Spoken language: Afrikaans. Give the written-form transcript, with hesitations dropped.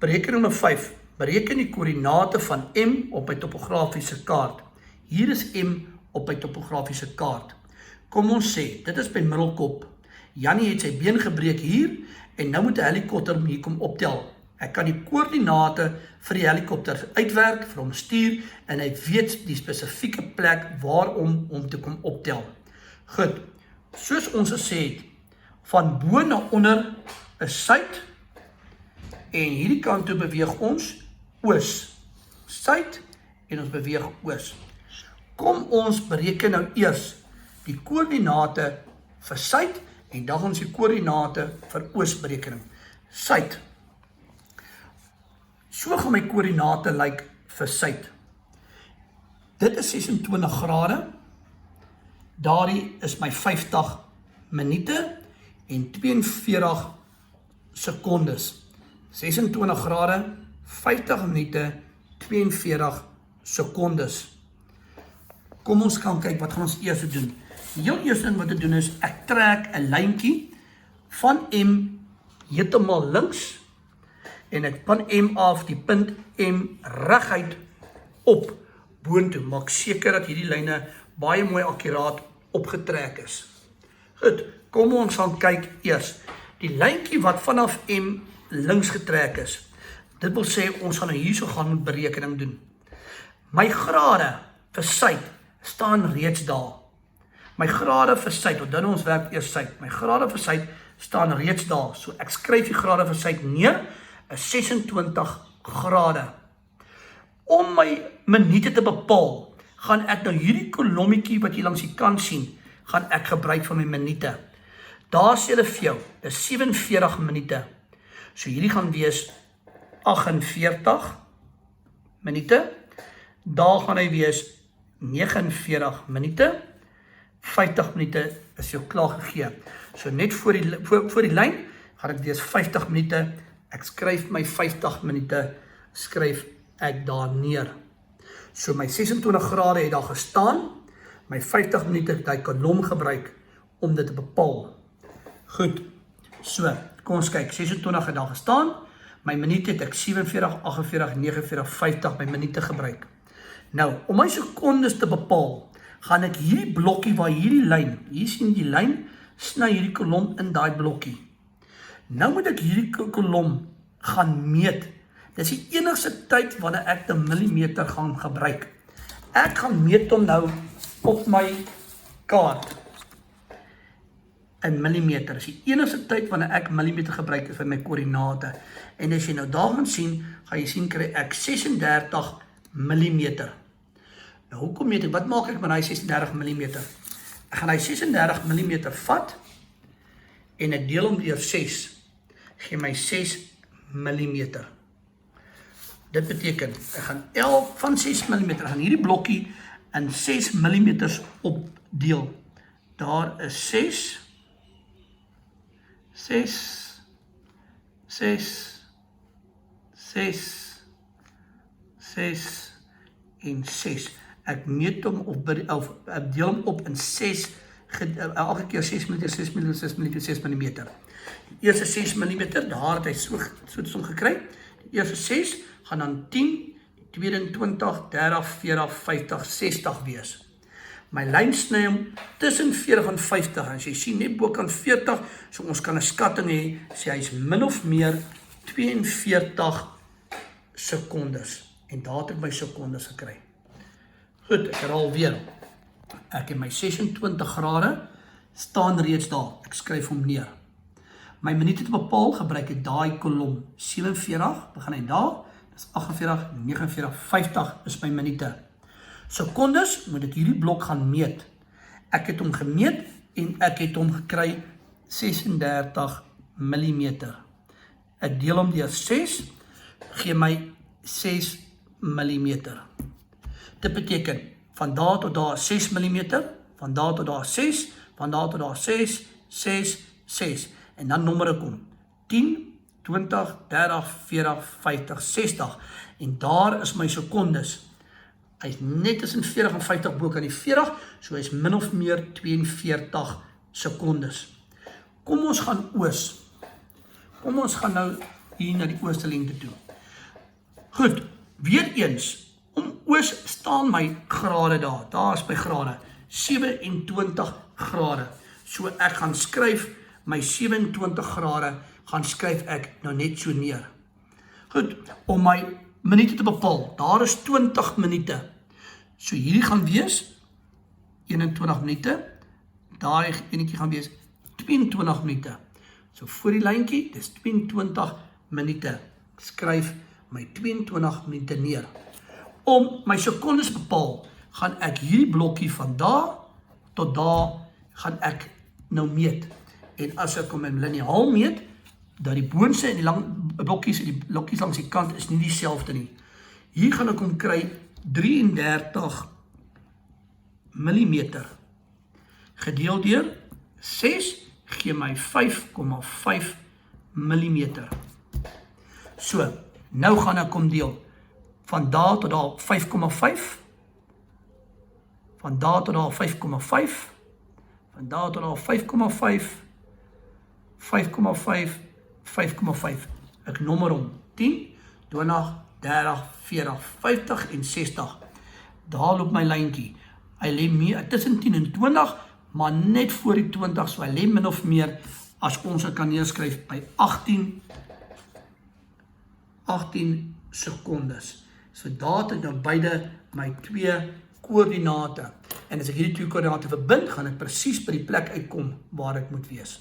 Berekening nommer 5. Bereken die koördinate van M op my topografiese kaart. Hier is M op my topografiese kaart. Kom ons sê, dit is by middelkop. Jannie het sy been gebreek hier en nou moet 'n helikopter hier kom optel. Ek kan die koördinate vir die helikopter uitwerk, vir hom stuur en hy weet die spesifieke plek waarom om te kom optel. Goed, soos ons gesê het, van bo na onder is suid en hierdie kant toe beweeg ons oos. Suid en ons beweeg oos. Kom ons bereken nou eers die koördinate vir suid en dan ons die koördinate vir oos berekening. Suid. So gaan my koördinate lyk vir suid. Dit is 26 grade. Daardie is my 50 minute en 42 sekondes. 26 grade, 50 minute, 42 sekondes. Kom ons kan kyk wat gaan ons eers doen. Die heel eerste ding wat te doen is, ek trek 'n lyntjie van M heeltemal links en ek van M af die punt M reguit op boontoe. Maak seker dat hierdie lyne baie mooi akkuraat opgetrek is. Goed, kom ons gaan kyk eers. Die lyntjie wat vanaf M links getrek is. Dit wil sê ons gaan nou hierso gaan met berekening doen. My grade vir suid staan reeds daar. My grade vir suid, onthou ons werk eers suid. My grade vir suid staan reeds daar. So ek skryf die grade vir suid neer, is 26 grade. Om my minute te bepaal, gaan ek nou hierdie kolommetjie wat jy langs die kant sien, gaan ek gebruik vir my minute. Daar sê hulle vir jou, is 47 minute. So hierdie gaan wees 48 minute. Daar gaan hy wees 49 minute. 50 minute is jou klaar gegee. So net voor die lyn gaan ek wees 50 minute. Ek skryf my 50 minute, skryf ek daar neer. So my 26 grade het daar gestaan. My 50 minute het hy kolom gebruik om dit te bepaal. Goed, so, kom ons kyk, 26 het daar gestaan. My minute het ek 47, 48, 49, 50 my minute gebruik. Nou, om my sekondes te bepaal, gaan ek hierdie blokkie waar hierdie lyn, hier sien die lyn, sny hierdie kolom in daai blokkie. Nou moet ek hierdie kolom gaan meet. Dis die enigste tyd wanneer ek die millimeter gaan gebruik. Ek gaan meet hom nou op my kaart. 'n millimeter. Dis die enigste tyd wanneer ek millimeter gebruik vir my koördinate. En as jy nou daar gaan sien, gaan jy sien kry ek 36 millimeter. Nou hoekom meet ek? Wat maak ek met daai 36 millimeter? Ek gaan daai 36 millimeter vat en ek deel hom deur 6. Gee my 6 millimeter. Dit beteken, ek gaan 11 van 6 millimeter, gaan hierdie blokkie in 6 millimeters opdeel. Daar is 6 en 6. Ek meet hom of ek deel hom op in 6, elke keer 6 mm, 6 mm, 6 mm, 6 mm. Die eerste 6 mm, daar het hy so som gekry. Die eerste 6 gaan dan 10, die tweede 20, 30, 40, 50, 60 wees. My lyn sny hom tussen 40 en 50, en as jy sien net bokant 40, so ons kan 'n skatting hê, sê hy is min of meer 42 sekondes. En daar het ek my sekondes gekry. Goed, ek herhaal weer. Ek het my 26 grade, staan reeds daar, ek skryf hom neer. My minute te bepaal, gebruik ek daai kolom 47, begin hy daar, dis 48, 49, 50 is my minute. Sekondes moet ek hierdie blok gaan meet. Ek het hom gemeet en ek het hom gekry 36 millimeter. Ek deel hom deur 6, gee my 6 millimeter. Dit beteken, van daar tot daar 6 millimeter, van daar tot daar 6, van daar tot daar 6, 6, 6. En dan nommer ek hom. 10, 20, 30, 40, 50, 60. En daar is my sekondes. Hy is net tussen 40 en 50 bo kan die 40, so hy is min of meer 42 sekondes. Kom ons gaan oos. Kom ons gaan nou hier na die ooste lengte toe. Goed, weer eens, om oos staan my grade daar, daar is my grade, 27 grade. So ek gaan skryf my 27 grade, gaan skryf ek nou net so neer. Goed, om my minute te bepaal, daar is 20 minute. So hierdie gaan wees 21 minute, daar enetjie gaan wees 22 minute. So voor die lyntjie, dis 22 minute. Ek skryf my 22 minute neer. Om my sekondes bepaal, gaan ek hierdie blokkie van daar tot daar gaan ek nou meet. En as ek om 'n liniaal meet, dat die boonste en die lang blokkies en die blokkies langs die kant is nie dieselfde nie. Hier gaan ek om kry 33 millimeter. Gedeel deur 6 gee my 5,5 millimeter. So, nou gaan ek om deel. Van daar tot daar 5,5. Van daar tot daar 5,5. Van daar tot daar 5,5. 5,5. 5,5. Ek nommer om 10, 20, 30, 40, 50 en 60. Daar loop my lyntjie. Hy lê meer tussen 10 en 20, maar net voor die 20, so hy lê min of meer as ons dit kan neerskryf by 18 sekondes. So daar het ek nou beide my twee koördinate. En as ek hierdie twee koördinate verbind, gaan ek presies by die plek uitkom waar ek moet wees.